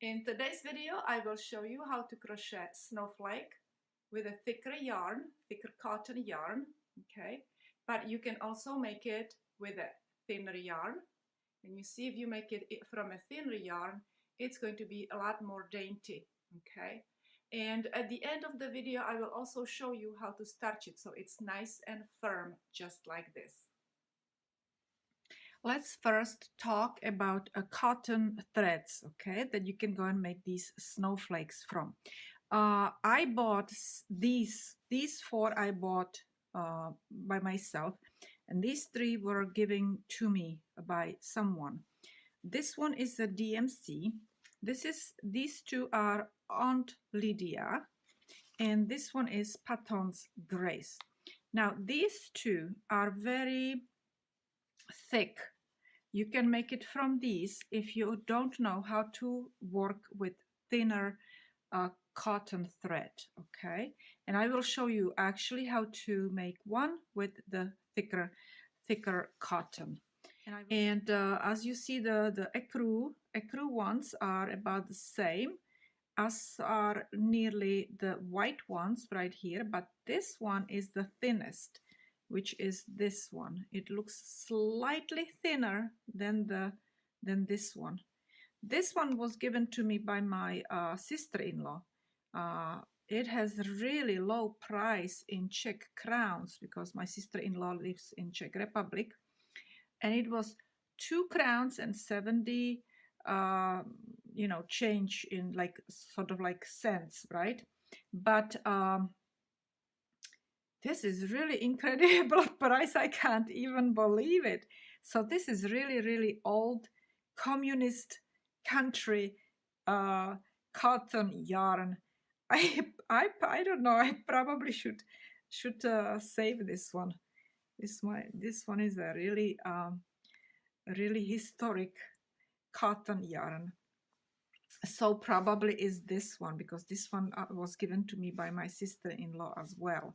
In today's video, I will show you how to crochet snowflake with a thicker yarn, thicker cotton yarn, okay? But you can also make it with a thinner yarn. And you see, if you make it from a thinner yarn, it's going to be a lot more dainty, okay? And at the end of the video, I will also show you how to starch it so it's nice and firm, just like this. Let's first talk about cotton threads, okay, that you can go and make these snowflakes from. I bought these four I bought by myself, and these three were given to me by someone. This one is a DMC. These two are Aunt Lydia, and this one is Patton's Grace. Now these two are very thick. You can make it from these if you don't know how to work with thinner cotton thread, okay? And I will show you actually how to make one with the thicker cotton. And as you see, the ecru ones are about the same as are nearly the white ones right here, but this one is the thinnest, which is this one. It looks slightly thinner than this one. This one was given to me by my sister-in-law. It has really low price in Czech crowns because my sister-in-law lives in Czech Republic, and it was 2 crowns and 70 change in like sort of like cents, right? But this is really incredible price. I can't even believe it. So this is really old communist country cotton yarn. I don't know. I probably should save this one. This one is a really historic cotton yarn. So probably is this one, because this one was given to me by my sister-in-law as well.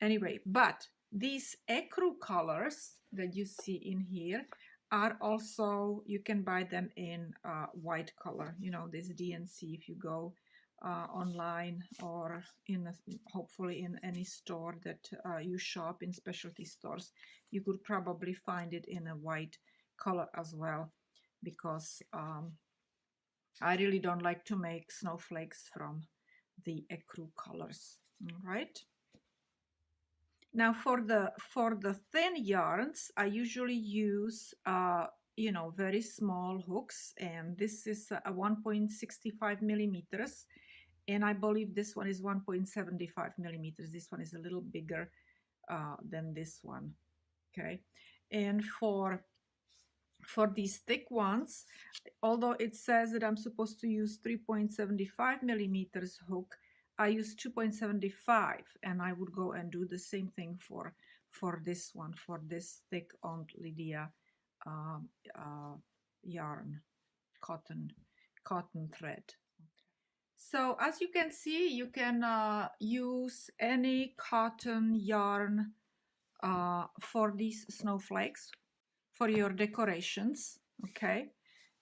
Anyway, but these ecru colors that you see in here are also, you can buy them in white color, you know, this DNC. If you go online or hopefully in any store that you shop in specialty stores, you could probably find it in a white color as well, because I really don't like to make snowflakes from the ecru colors. All right. Now for the thin yarns, I usually use very small hooks, and this is a 1.65 millimeters, and I believe this one is 1.75 millimeters. This one is a little bigger than this one. Okay, and for these thick ones, although it says that I'm supposed to use 3.75 millimeters hook, I use 2.75, and I would go and do the same thing for this one, for this thick Aunt Lydia yarn, cotton thread. So as you can see, you can use any cotton yarn for these snowflakes for your decorations, okay?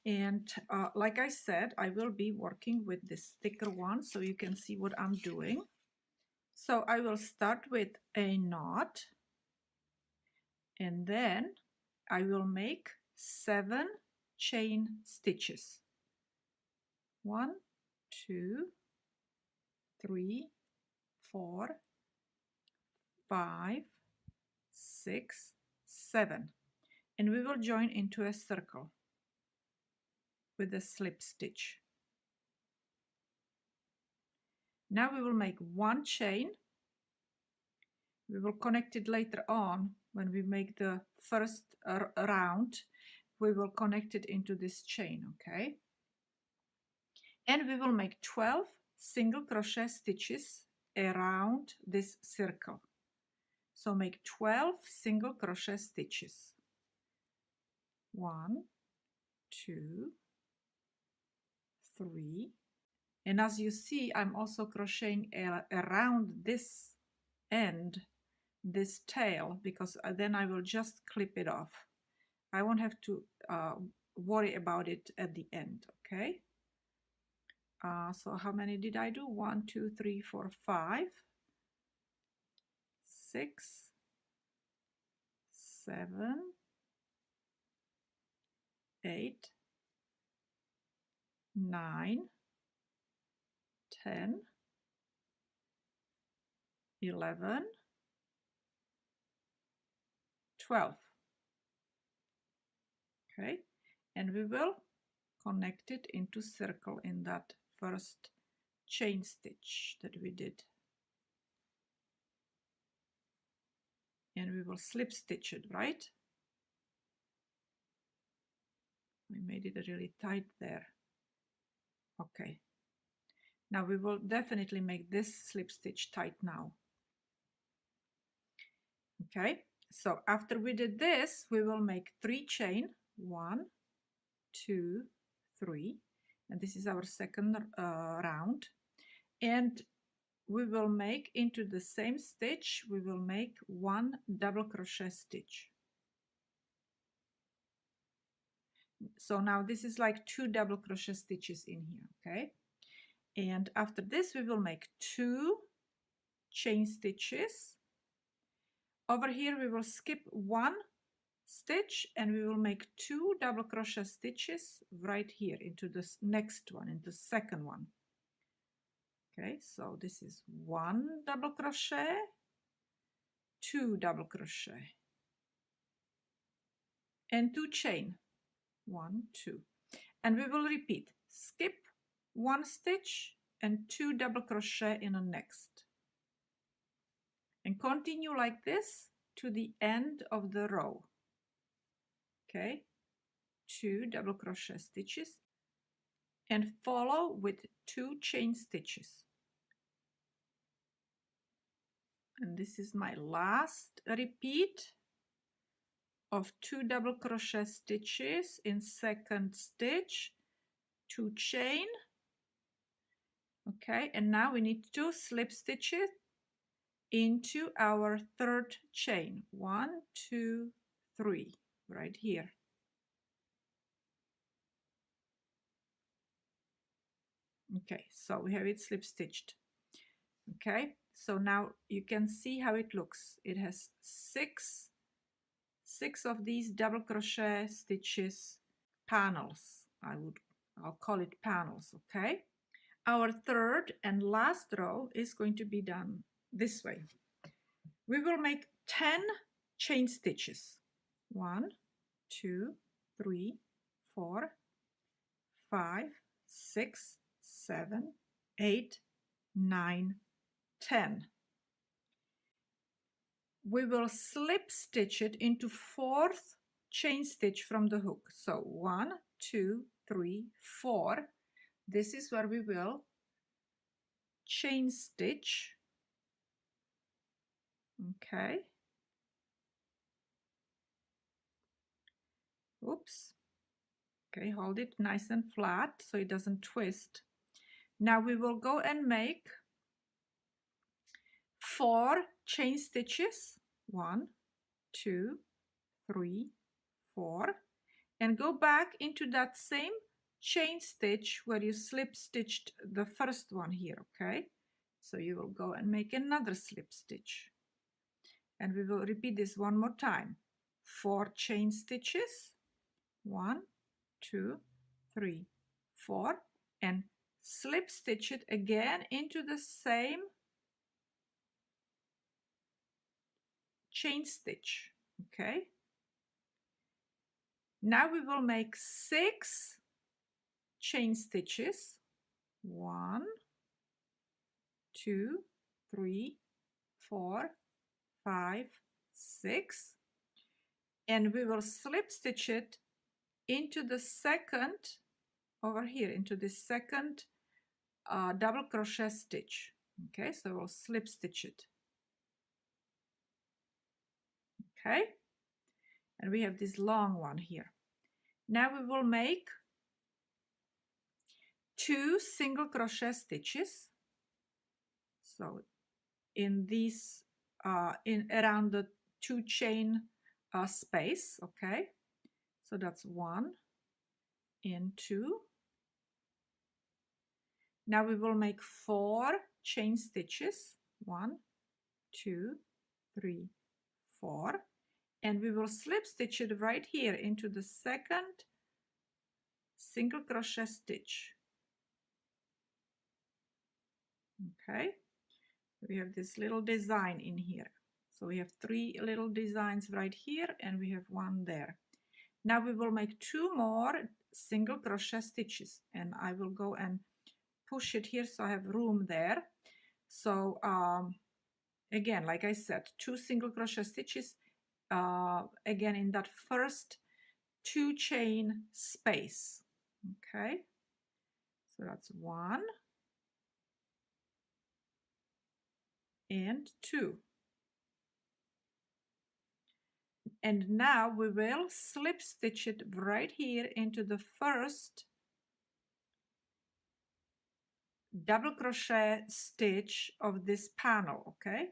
And like I said, I will be working with this thicker one, so you can see what I'm doing. So I will start with a knot, and then I will make 7 chain stitches. 1, 2, 3, 4, 5, 6, 7. And we will join into a circle with a slip stitch. Now we will make 1 chain. We will connect it later on when we make the first round. We will connect it into this chain, okay? And we will make 12 single crochet stitches around this circle. So make 12 single crochet stitches. 1, 2, 3, and as you see, I'm also crocheting around this end, this tail, because then I will just clip it off. I won't have to worry about it at the end. Okay, so how many did I do? 1, 2, 3, 4, 5, 6, 7, 8, 9, 10, 11, 12. Okay, and we will connect it into circle in that first chain stitch that we did. And we will slip stitch it, right? We made it really tight there. Okay. Now we will definitely make this slip stitch tight now. Okay, so after we did this, we will make 3 chain. 1, 2, 3, and this is our second round. And we will make into the same stitch, we will make 1 double crochet stitch. So now this is like 2 double crochet stitches in here, okay? And after this, we will make 2 chain stitches. Over here, we will skip 1 stitch and we will make 2 double crochet stitches right here into this next one, into the second one. Okay, so this is 1 double crochet, 2 double crochet, and 2 chain. 1, 2. And we will repeat, skip 1 stitch and 2 double crochet in the next. And continue like this to the end of the row. Okay, 2 double crochet stitches and follow with 2 chain stitches. And this is my last repeat of 2 double crochet stitches in second stitch, 2 chain. Okay, and now we need 2 slip stitches into our third chain. 1, 2, 3, right here. Okay, so we have it slip stitched. Okay, so now you can see how it looks. It has six of these double crochet stitches, panels. I'll call it panels. Okay, our third and last row is going to be done this way. We will make 10 chain stitches. 1, 2, 3, 4, 5, 6, 7, 8, 9, 10. We will slip stitch it into 4th chain stitch from the hook. So 1, 2, 3, 4. This is where we will chain stitch. Okay. Oops. Okay, hold it nice and flat so it doesn't twist. Now we will go and make 4 chain stitches. 1, 2, 3, 4, and go back into that same chain stitch where you slip stitched the first one here. Okay, so you will go and make another slip stitch, and we will repeat this one more time. 4 chain stitches. 1, 2, 3, 4, and slip stitch it again into the same chain stitch. Okay, now we will make 6 chain stitches. 1, 2, 3, 4, 5, 6, and we will slip stitch it into the second, over here, into the second double crochet stitch. Okay, so we'll slip stitch it. Okay, and we have this long one here. Now we will make 2 single crochet stitches. So in these, in around the 2 chain space. Okay, so that's 1, and 2. Now we will make 4 chain stitches, 1, 2, 3, 4, and we will slip stitch it right here into the second single crochet stitch. Okay, we have this little design in here. So we have 3 little designs right here and we have 1 there. Now we will make 2 more single crochet stitches, and I will go and push it here so I have room there. So again, like I said, 2 single crochet stitches again in that first 2 chain space. Okay, so that's 1 and 2. And now we will slip stitch it right here into the first double crochet stitch of this panel, okay?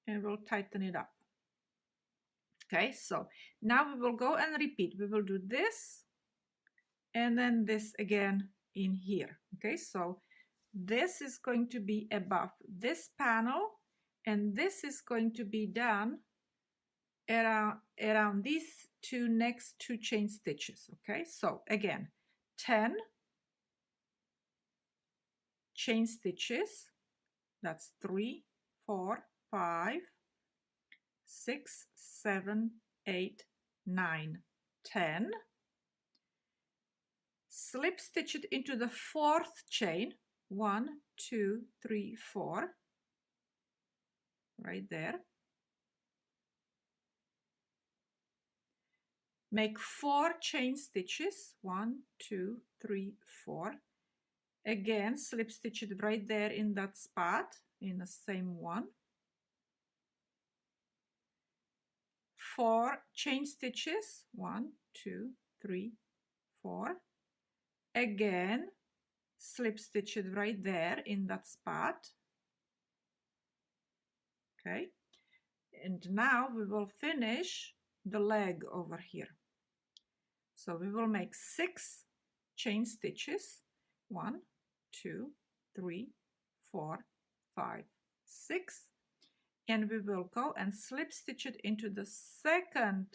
And we'll tighten it up. Okay, so now we will go and repeat. We will do this and then this again in here. Okay, so this is going to be above this panel and this is going to be done around these next 2 chain stitches. Okay, so again 10 chain stitches, that's 3, 4, 5, 6, 7, 8, 9, 10. Slip stitch it into the 4th chain, 1, 2, 3, 4, right there. Make 4 chain stitches, 1, 2, 3, 4. Again, slip stitch it right there in that spot, in the same one. 4 chain stitches, 1, 2, 3, 4. Again, slip stitch it right there in that spot. Okay, and now we will finish the leg over here. So we will make 6 chain stitches, 1, 2, 3, 4, 5, 6, and we will go and slip stitch it into the second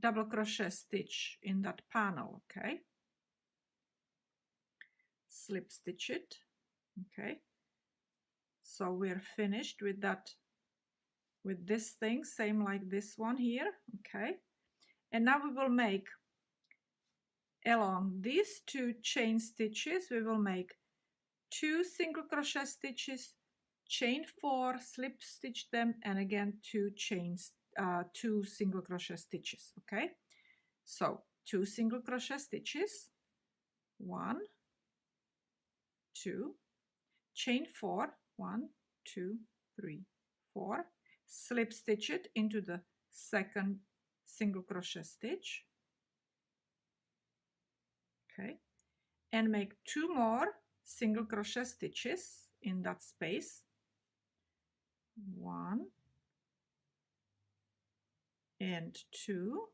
double crochet stitch in that panel. Okay, slip stitch it. Okay, so we're finished with that, with this thing, same like this one here. Okay, and now we will make along these 2 chain stitches, we will make 2 single crochet stitches, chain 4, slip stitch them, and again 2 single crochet stitches. Okay, so 2 single crochet stitches, 1, 2, chain 4, 1, 2, 3, 4, slip stitch it into the second single crochet stitch. Okay, and make 2 more single crochet stitches in that space, 1 and 2,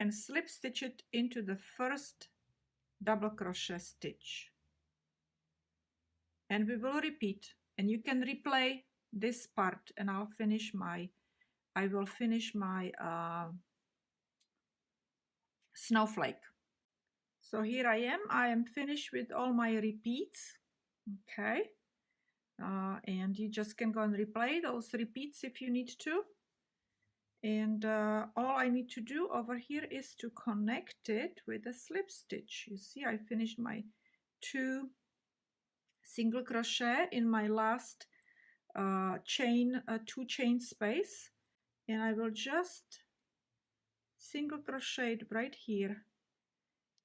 and slip stitch it into the first double crochet stitch. And we will repeat, and you can replay this part, and I will finish my snowflake. So here I am finished with all my repeats. Okay, and you just can go and replay those repeats if you need to. And all I need to do over here is to connect it with a slip stitch. You see, I finished my 2 single crochet in my last 2 chain space, and I will just single crochet it right here,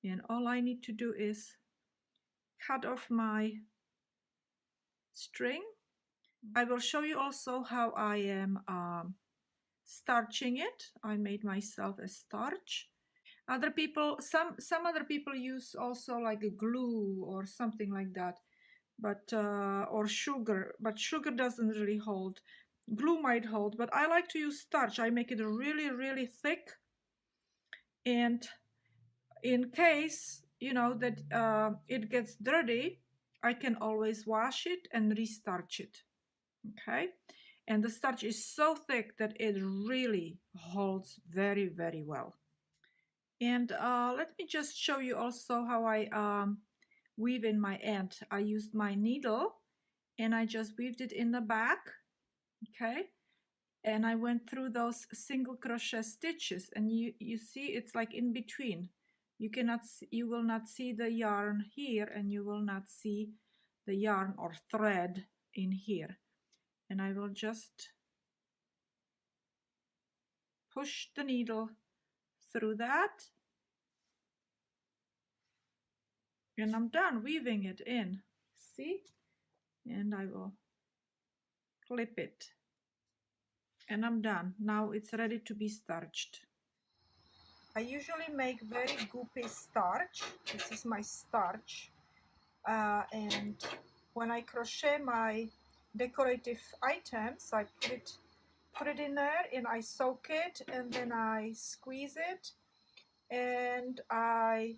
and all I need to do is cut off my string. I will show you also how I am starching it. I made myself a starch. Other people, some other people use also like a glue or something like that, but or sugar, but sugar doesn't really hold. glue might hold, but I like to use starch. I make it really, really thick, and in case, you know, that it gets dirty, I can always wash it and restarch it. Okay, and the starch is so thick that it really holds very, very well. And let me just show you also how I weave in my end. I used my needle and I just weaved it in the back. Okay, and I went through those single crochet stitches, and you see it's like in between. You will not see the yarn here, and you will not see the yarn or thread in here. And I will just push the needle through that, and I'm done weaving it in. See? And I will clip it, and I'm done. Now it's ready to be starched. I usually make very goopy starch. This is my starch. And when I crochet my decorative items, I put it in there and I soak it, and then I squeeze it, and I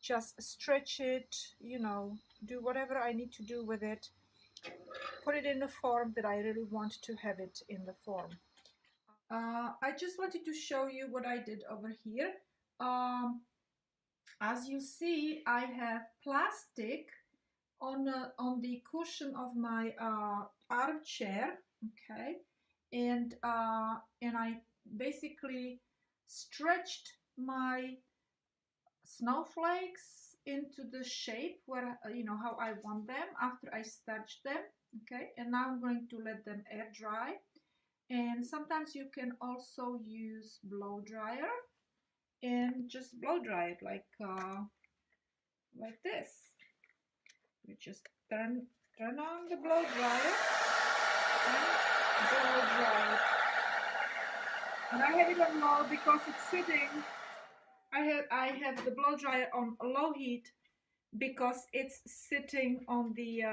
just stretch it, you know, do whatever I need to do with it, put it in the form that I really want to have it in the form. I just wanted to show you what I did over here. As you see, I have plastic on the cushion of my armchair, okay, and I basically stretched my snowflakes into the shape where, you know, how I want them after I starched them, okay. And now I'm going to let them air dry, and sometimes you can also use blow dryer and just blow dry it like this. You just turn on the blow dryer and blow dry it. And I have it on low because it's sitting. I have the blow dryer on low heat because it's sitting on the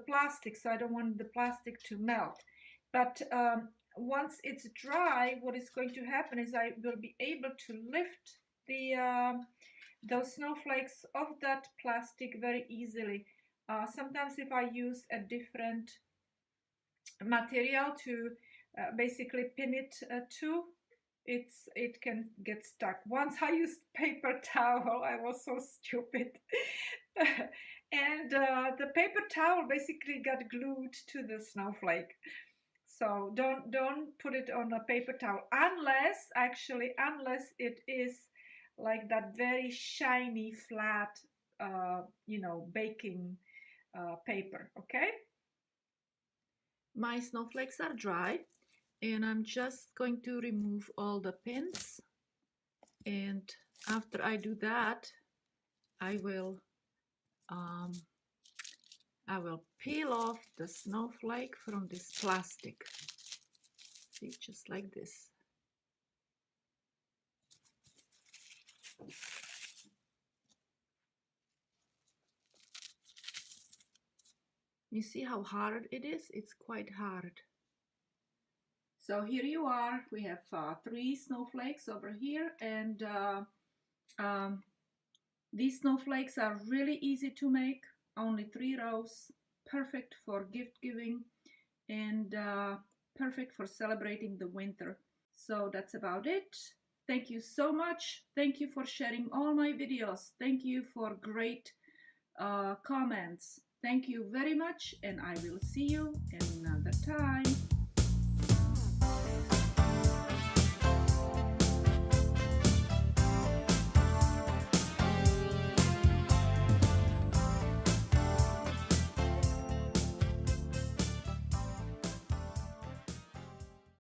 plastic, so I don't want the plastic to melt. But once it's dry, what is going to happen is I will be able to lift the those snowflakes off that plastic very easily. Sometimes if I use a different material to basically pin it to, it can get stuck. Once I used paper towel, I was so stupid. And the paper towel basically got glued to the snowflake. So don't put it on a paper towel unless it is like that very shiny flat you know, baking paper. Okay, my snowflakes are dry, and I'm just going to remove all the pins, and after I do that, I will peel off the snowflake from this plastic. See, just like this. You see how hard it is? It's quite hard. So here you are. We have 3 snowflakes over here, and these snowflakes are really easy to make. Only 3 rows, perfect for gift giving, and perfect for celebrating the winter. So that's about it. Thank you so much. Thank you for sharing all my videos. Thank you for great comments. Thank you very much, and I will see you another time.